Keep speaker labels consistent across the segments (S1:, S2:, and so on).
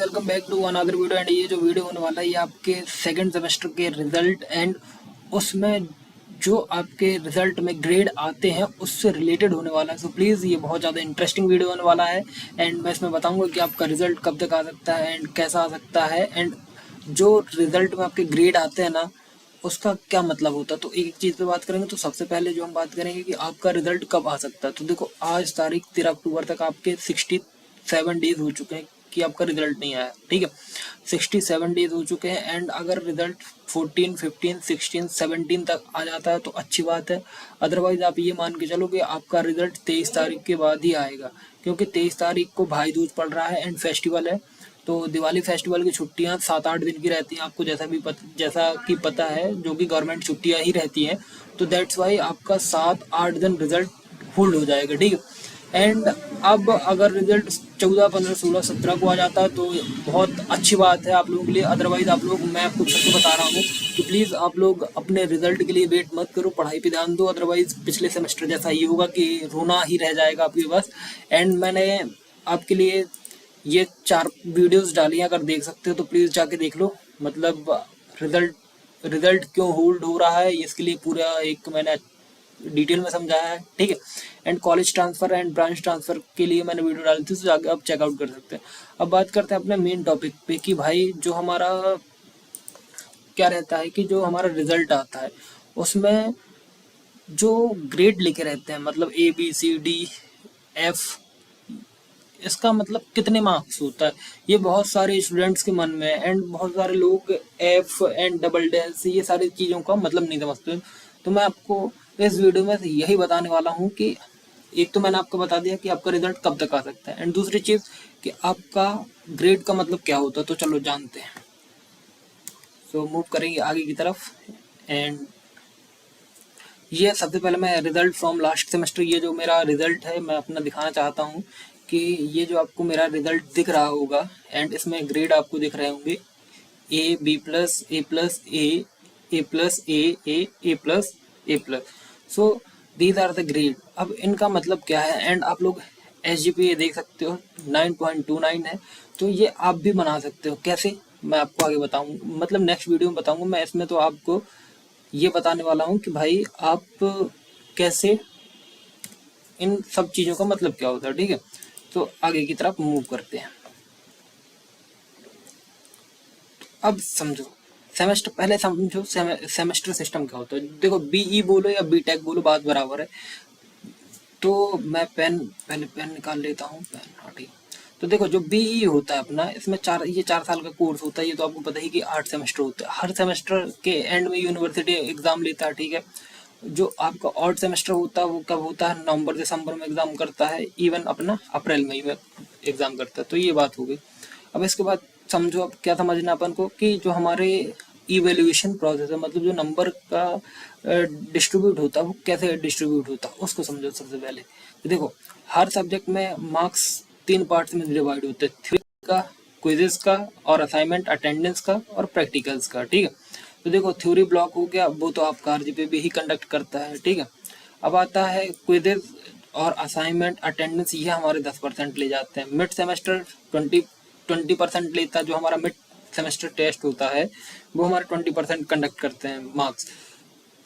S1: Welcome back to another video. And ये जो video होने वाला है ये आपके सेकंड सेमेस्टर के रिजल्ट एंड उसमें जो आपके रिजल्ट में ग्रेड आते हैं उससे रिलेटेड होने वाला है। सो प्लीज़ ये बहुत ज़्यादा इंटरेस्टिंग वीडियो होने वाला है एंड मैं इसमें बताऊंगा कि आपका रिजल्ट कब तक आ सकता है एंड कैसा आ सकता है एंड जो रिजल्ट में आपके ग्रेड आते हैं ना उसका क्या मतलब होता है। तो एक चीज़ पे बात करेंगे। तो सबसे पहले जो हम बात करेंगे कि आपका रिजल्ट कब आ सकता है। तो देखो आज तारीख 13 अक्टूबर तक आपके 67 डेज हो चुके हैं कि आपका रिजल्ट नहीं आया। ठीक है, 67 डेज हो चुके हैं एंड अगर रिजल्ट 14, 15, 16, 17 तक आ जाता है तो अच्छी बात है। अदरवाइज आप ये मान के चलो कि आपका रिजल्ट 23 तारीख के बाद ही आएगा, क्योंकि 23 तारीख को भाई दूज पड़ रहा है एंड फेस्टिवल है। तो दिवाली फेस्टिवल की छुट्टियां 7-8 दिन की रहती हैं, आपको जैसा कि पता है, जो कि गवर्नमेंट छुट्टियां ही रहती हैं। तो दैट्स वाई आपका 7-8 दिन रिजल्ट होल्ड हो जाएगा। ठीक है, एंड अब अगर रिजल्ट 14, 15, 16, 17 को आ जाता है तो बहुत अच्छी बात है आप लोगों के लिए। अदरवाइज आप लोग, मैं आपको सच बता रहा हूँ कि प्लीज़ आप लोग अपने रिजल्ट के लिए वेट मत करो, पढ़ाई पे ध्यान दो। अदरवाइज पिछले सेमेस्टर जैसा ये होगा कि रोना ही रह जाएगा आपके पास। एंड मैंने आपके लिए ये 4 वीडियोस डाली हैं, अगर देख सकते हो तो प्लीज़ जाके देख लो। मतलब रिजल्ट रिजल्ट क्यों होल्ड हो रहा है इसके लिए पूरा एक मैंने डिटेल में समझाया है। ठीक है, and college transfer and branch transfer के लिए मैंने वीडियो डाली थी, तो जाके आप चेकआउट कर सकते हैं। अब बात करते हैं अपने मेन टॉपिक पे कि भाई जो हमारा क्या रहता है कि जो हमारा रिजल्ट आता है उसमें जो ग्रेड लिखे रहते हैं, मतलब ABCDF, इसका मतलब कितने मार्क्स होता है ये बहुत सारे स्टूडेंट्स के मन में है एंड बहुत सारे लोग एफ एंड डबल डैश ये सारी चीज़ों का मतलब नहीं समझते। तो मैं आपको इस वीडियो में यही बताने वाला हूँ कि एक तो मैंने आपको बता दिया कि आपका रिजल्ट कब तक आ सकता है एंड दूसरी चीज़ कि आपका ग्रेड का मतलब क्या होता है। तो चलो जानते हैं। सो मूव करेंगे आगे की तरफ एंड ये सबसे पहले मैं रिजल्ट फ्रॉम लास्ट सेमेस्टर, ये जो मेरा रिजल्ट है मैं अपना दिखाना चाहता हूँ कि ये जो आपको मेरा रिजल्ट दिख रहा होगा एंड इसमें ग्रेड आपको दिख रहे होंगे A, B+, A+, A+, A+, A+। So these are the grade. अब इनका मतलब क्या है एंड आप लोग SGPA देख सकते हो 9.29 है। तो ये आप भी बना सकते हो। कैसे, मैं आपको आगे बताऊँ, मतलब नेक्स्ट वीडियो में बताऊँगा। मैं इसमें तो आपको ये बताने वाला हूँ कि भाई आप कैसे, इन सब चीज़ों का मतलब क्या होता है। ठीक है, तो आगे की तरफ मूव करते हैं। अब समझो सेमेस्टर, पहले समझो सेमेस्टर सिस्टम क्या होता है। देखो BE बोलो या BTech बोलो, बात बराबर है। तो मैं पहले पेन निकाल लेता हूँ, पेन। हाँ ठीक। तो देखो जो BE होता है अपना, इसमें 4 साल का कोर्स होता है। ये तो आपको पता ही कि 8 सेमेस्टर होते हैं। हर सेमेस्टर के एंड में यूनिवर्सिटी एग्जाम लेता है। ठीक है, जो आपका ऑड सेमेस्टर होता है वो कब होता है, नवंबर दिसंबर में एग्जाम करता है, इवन अपना अप्रैल मई में एग्जाम करता है। तो ये बात हो गई। अब इसके बाद समझो अब क्या समझना अपन को कि जो हमारे इवेल्युएशन प्रोसेस है, मतलब जो नंबर का डिस्ट्रीब्यूट होता है वो कैसे डिस्ट्रीब्यूट होता है उसको समझो। सबसे पहले तो देखो हर सब्जेक्ट में मार्क्स 3 पार्ट्स में डिवाइड होते हैं, थ्योरी का, क्विजेस का और असाइनमेंट, अटेंडेंस का और प्रैक्टिकल्स का। ठीक है, तो देखो थ्योरी ब्लॉक हो गया, वो तो आपका RGP भी ही कंडक्ट करता है। ठीक है, अब आता है क्विजेस और असाइनमेंट, अटेंडेंस, ये हमारे 10% ले जाते हैं। मिड सेमेस्टर 20% लेता है। जो हमारा मिड सेमेस्टर टेस्ट होता है वो हमारे 20% कंडक्ट करते हैं मार्क्स,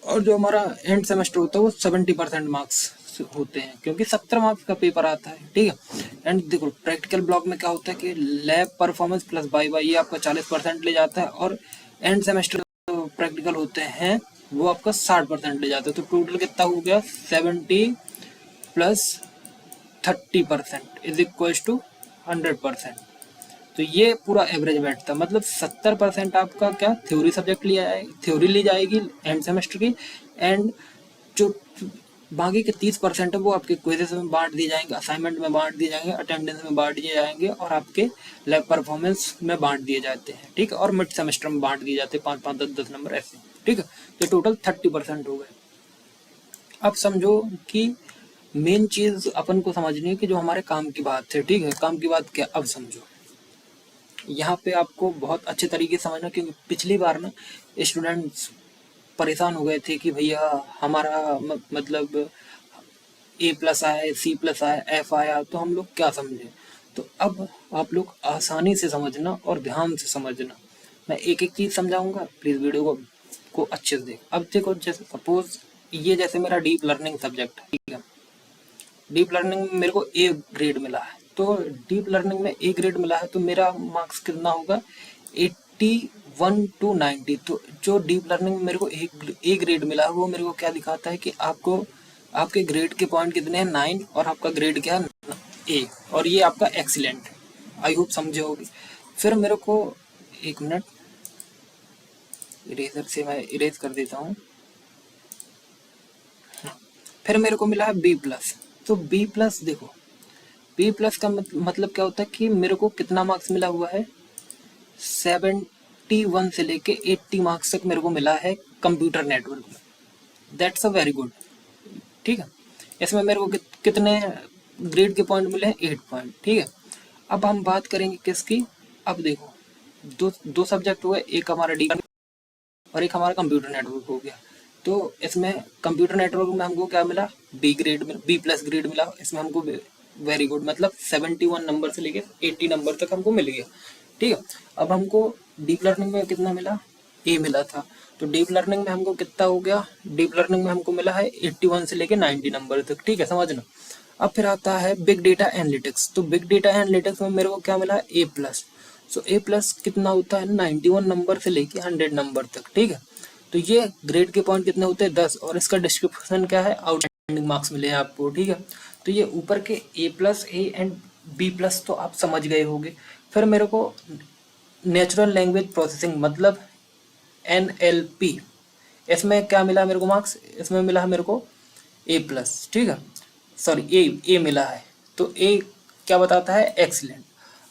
S1: और जो हमारा एंड सेमेस्टर होता है वो 70% मार्क्स होते हैं, क्योंकि 70 मार्क्स का पेपर आता है। ठीक है, एंड देखो प्रैक्टिकल ब्लॉक में क्या होता है कि लैब परफॉर्मेंस प्लस बाई ये आपका 40% ले जाता है, और एंड सेमेस्टर प्रैक्टिकल होते हैं वो आपका 60% ले जाते हैं। तो टोटल कितना हो गया, 70 प्लस 30% इज इक्वल टू 100%। तो ये पूरा एवरेज बैठता है, मतलब 70% आपका क्या थ्योरी सब्जेक्ट लिया है, थ्योरी ली जाएगी एंड सेमेस्टर की, एंड जो बाकी के 30% है वो आपके क्विजेस में बांट दिए जाएंगे, असाइनमेंट में बांट दिए जाएंगे, अटेंडेंस में बांट दिए जाएंगे और आपके लैब परफॉर्मेंस में बांट दिए जाते हैं। ठीक है, और मिड सेमेस्टर में बांट दिए जाते हैं 5-5, 10-10 नंबर ऐसे। ठीक है, तो टोटल 30% हो गए। अब समझो कि मेन चीज अपन को समझनी है कि जो हमारे काम की बात है। ठीक है, काम की बात क्या, अब समझो यहाँ पे आपको बहुत अच्छे तरीके से समझना, क्योंकि पिछली बार ना स्टूडेंट्स परेशान हो गए थे कि भैया हमारा मतलब A+ आया, C+ आया, F आया, तो हम लोग क्या समझे। तो अब आप लोग आसानी से समझना और ध्यान से समझना। मैं एक एक चीज़ समझाऊंगा, प्लीज़ वीडियो को अच्छे से देख। अब देखो, जैसे सपोज ये जैसे मेरा डीप लर्निंग सब्जेक्ट है, ठीक है। डीप लर्निंग में मेरे को ए ग्रेड मिला है, तो डीप लर्निंग में ए ग्रेड मिला है तो मेरा मार्क्स कितना होगा, 81 to 90। तो जो डीप लर्निंग में मेरे को ए ग्रेड मिला है वो मेरे को क्या दिखाता है कि आपको आपके ग्रेड के पॉइंट कितने हैं, 9, और आपका ग्रेड क्या है, ए, और ये आपका एक्सीलेंट है। आई होप समझे होगी। फिर मेरे को एक मिनट, इरेजर से मैं इरेज कर देता हूँ। फिर मेरे को मिला है बी प्लस। तो बी प्लस देखो, बी प्लस का मतलब क्या होता है कि मेरे को कितना मार्क्स मिला हुआ है, 71 से लेके 80 मार्क्स तक मेरे को मिला है कंप्यूटर नेटवर्क में। दैट्स अ वेरी गुड, ठीक है। इसमें मेरे को कितने ग्रेड के पॉइंट मिले हैं, 8 पॉइंट, ठीक है। अब हम बात करेंगे किसकी, अब देखो दो दो सब्जेक्ट हुए, एक हमारा डी और एक हमारा कंप्यूटर नेटवर्क हो गया। तो इसमें कंप्यूटर नेटवर्क में हमको क्या मिला, बी ग्रेड में बी प्लस ग्रेड मिला। इसमें हमको वेरी गुड, मतलब 71 नंबर से लेके 80 नंबर तक हमको मिल गया, ठीक है। अब हमको डीप लर्निंग में कितना मिला, ए मिला था। तो डीप लर्निंग में हमको कितना हो गया, डीप लर्निंग में हमको मिला है 81 से लेके 90 नंबर तक, ठीक है, समझना। अब फिर आता है बिग डेटा एनालिटिक्स। तो बिग डेटा एनालिटिक्स में मेरे को क्या मिला, ए प्लस। सो ए प्लस कितना होता है, 91 नंबर से लेके 100 नंबर तक, ठीक है। तो ये ग्रेड के पॉइंट कितने होते हैं, 10, और इसका डिस्क्रिप्शन क्या है, आउटस्टैंडिंग मार्क्स मिले हैं आपको, ठीक है। तो ये ऊपर के A plus, A and B plus तो आप समझ गए होंगे। फिर मेरे को नेचुरल लैंग्वेज प्रोसेसिंग मतलब NLP, इसमें क्या मिला मेरे को मार्क्स, इसमें मिला है मेरे को ए प्लस, ठीक है, सॉरी ए मिला है। तो ए क्या बताता है, एक्सीलेंट।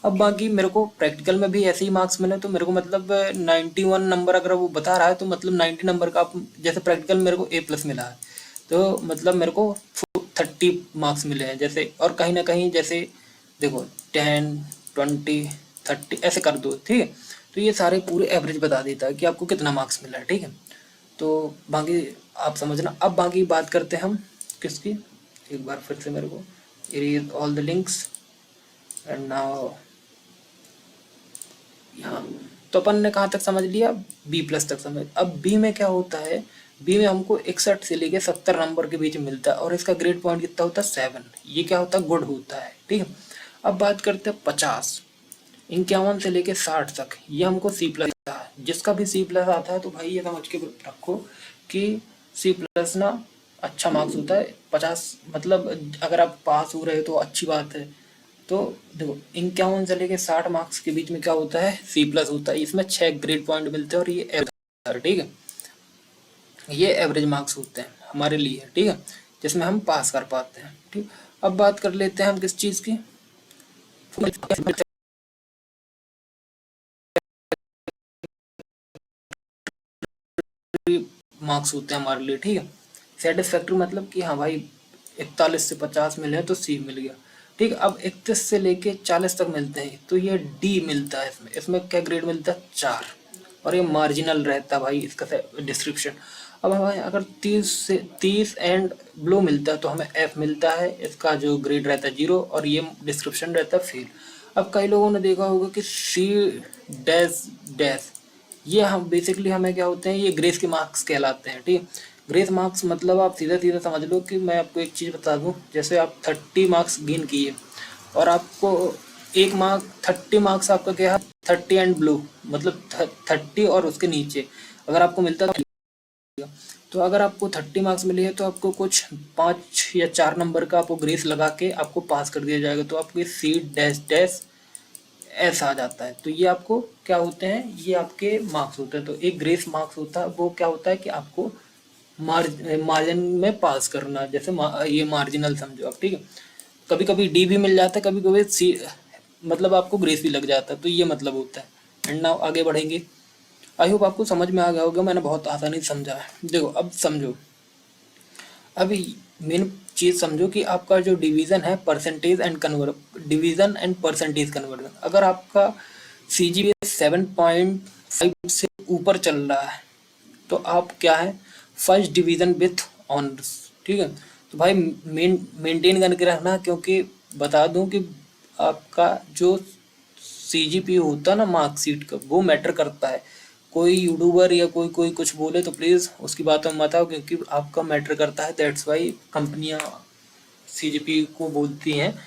S1: अब बाकी मेरे को प्रैक्टिकल में भी ऐसे ही मार्क्स मिले, तो मेरे को मतलब 91 नंबर अगर वो बता रहा है तो मतलब 90 नंबर का, जैसे प्रैक्टिकल मेरे को ए प्लस मिला है तो मतलब मेरे को 30 मार्क्स मिले हैं जैसे। और कहीं ना कहीं जैसे देखो 10, 20, 30 ऐसे कर दो, ठीक है। तो ये सारे पूरे एवरेज बता देता है कि आपको कितना मार्क्स मिला है, ठीक है। तो बाकी आप समझना। अब बाकी बात करते हैं हम किसकी, एक बार फिर से मेरे को erase all the links and now यहाँ। तो अपन ने कहाँ तक समझ लिया, बी प्लस तक समझ। अब बी में क्या होता है, बी में हमको 61 से लेके 70 नंबर के बीच मिलता है और इसका ग्रेड पॉइंट कितना होता है, 7। ये क्या होता है, गुड होता है, ठीक है। अब बात करते हैं 50, 51 से लेके 60 तक, ये हमको सी प्लस आता है। जिसका भी सी प्लस आता है तो भाई ये समझ के रखो कि सी प्लस ना अच्छा मार्क्स होता है। 50 मतलब अगर आप पास हो रहे हो तो अच्छी बात है। तो देखो 51 से लेके 60 मार्क्स के बीच में क्या होता है, सी प्लस होता है। इसमें 6 ग्रेड पॉइंट मिलते हैं और ये एवरेज, ठीक है, ये एवरेज मार्क्स होते हैं हमारे लिए, ठीक है, जिसमें हम पास कर पाते हैं, ठीक। अब बात कर लेते हैं हम किस चीज़ की, मार्क्स होते हैं हमारे लिए, ठीक है। सेटिस्फैक्ट्री मतलब कि हाँ भाई 41 से 50 मिले हैं तो सी मिल गया, ठीक है। अब 31 से लेके 40 तक मिलते हैं तो ये डी मिलता है। इसमें इसमें क्या ग्रेड मिलता है, 4, और ये मार्जिनल रहता है भाई इसका डिस्क्रिप्शन। अब हमें अगर 30 एंड ब्लो मिलता है तो हमें एफ मिलता है, इसका जो ग्रेड रहता है 0 और ये डिस्क्रिप्शन रहता है फेल। अब कई लोगों ने देखा होगा कि सी डैश डैश, ये हम बेसिकली हमें क्या होते हैं, ये ग्रेस के मार्क्स कहलाते हैं, ठीक है। ग्रेस मार्क्स मतलब आप सीधा सीधा समझ लो कि मैं आपको एक चीज़ बता दूं, जैसे आप 30 मार्क्स गेन किए और आपको एक मार्क 30 मार्क्स आपका क्या है, 30 एंड ब्लो मतलब 30 और उसके नीचे अगर आपको मिलता है तो अगर आपको 30 मार्क्स मिले हैं तो आपको कुछ 5 या 4 नंबर का आपको ग्रेस लगा के आपको पास कर दिया जाएगा। तो आपको सी डैश डैश ऐसा आ जाता है। तो ये आपको क्या होते हैं, ये आपके मार्क्स होते हैं। तो एक ग्रेस मार्क्स होता है, वो क्या होता है कि आपको मार्जिन में पास करना, जैसे ये मार्जिनल समझो आप, ठीक है। कभी कभी डी भी मिल जाता है, कभी कभी सी मतलब आपको ग्रेस भी लग जाता है, तो ये मतलब होता है। एंड नाउ आगे बढ़ेंगे। आई होप आपको समझ में आ गया होगा, मैंने बहुत आसानी से समझा है। देखो अब समझो, अभी मेन चीज समझो कि आपका जो डिवीजन है percentage and division and percentage conversion, अगर आपका CGPA 7.5 से ऊपर चल रहा है तो आप क्या है, फर्स्ट डिवीजन विथ ऑनर्स, ठीक है। तो भाई मेंटेन करके रखना, क्योंकि बता दूं कि आपका जो CGPA होता है ना मार्कशीट का, वो मैटर करता है। कोई यूट्यूबर या कोई कोई कुछ बोले तो प्लीज़ उसकी बातों में मत आओ, क्योंकि आपका मैटर करता है। दैट्स वाई कंपनियां CGPA को बोलती हैं।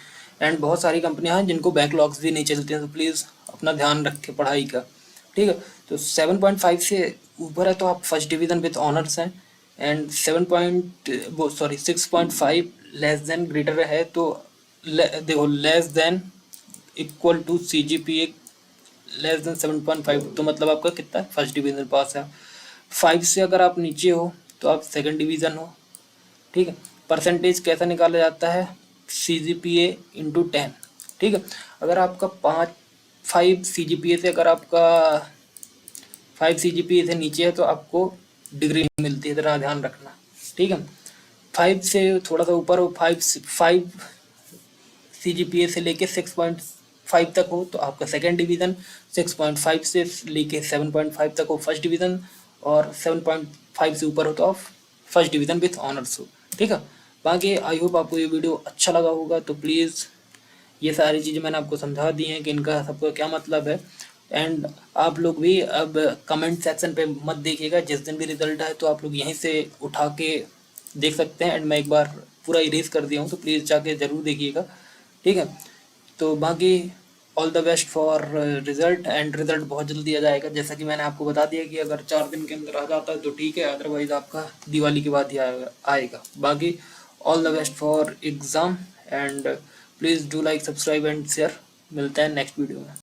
S1: एंड बहुत सारी कंपनियां हैं जिनको बैकलॉग्स भी नहीं चलते हैं, तो प्लीज़ अपना ध्यान रखें पढ़ाई का, ठीक है। तो 7.5 से ऊपर है तो आप फर्स्ट डिवीज़न विद ऑनर्स हैं, एंड 6.5 लेस देन ग्रेटर है तो देखो less than equal to CGPA less than 7.5, तो मतलब आपका कितना है, फर्स्ट डिवीज़न पास है। 5 से अगर आप नीचे हो तो आप सेकंड डिवीज़न हो, ठीक है। परसेंटेज कैसा निकाला जाता है, CGPA इंटू 10, ठीक है। अगर आपका 5 CGPA से, अगर आपका 5 CGPA से नीचे है तो आपको डिग्री नहीं मिलती है, इतना ध्यान रखना, ठीक है। 5 से थोड़ा सा ऊपर हो, 5 CGPA से लेके 6.5 तक हो तो आपका सेकेंड डिवीज़न, 6.5 से लेके 7.5 तक हो फर्स्ट डिवीज़न, और 7.5 से ऊपर हो तो आप फर्स्ट डिवीज़न विथ ऑनर्स हो, ठीक है। बाकी आई होप आपको ये वीडियो अच्छा लगा होगा। तो प्लीज़ ये सारी चीज़ें मैंने आपको समझा दी हैं कि इनका सबका क्या मतलब है। एंड आप लोग भी अब कमेंट सेक्शन पे मत देखिएगा, जिस दिन भी रिजल्ट आए तो आप लोग यहीं से उठा के देख सकते हैं। एंड मैं एक बार पूरा इरेज कर दिया हूँ, तो प्लीज़ जाके ज़रूर देखिएगा, ठीक है। तो बाकी all the best for result, and result बहुत जल्दी आ जाएगा। जैसा कि मैंने आपको बता दिया कि अगर 4 दिन के अंदर आ जाता है तो ठीक है, अदरवाइज आपका दिवाली के बाद ही आएगा। बाकी all the best for exam, and please do like, subscribe and share. मिलते हैं नेक्स्ट वीडियो में।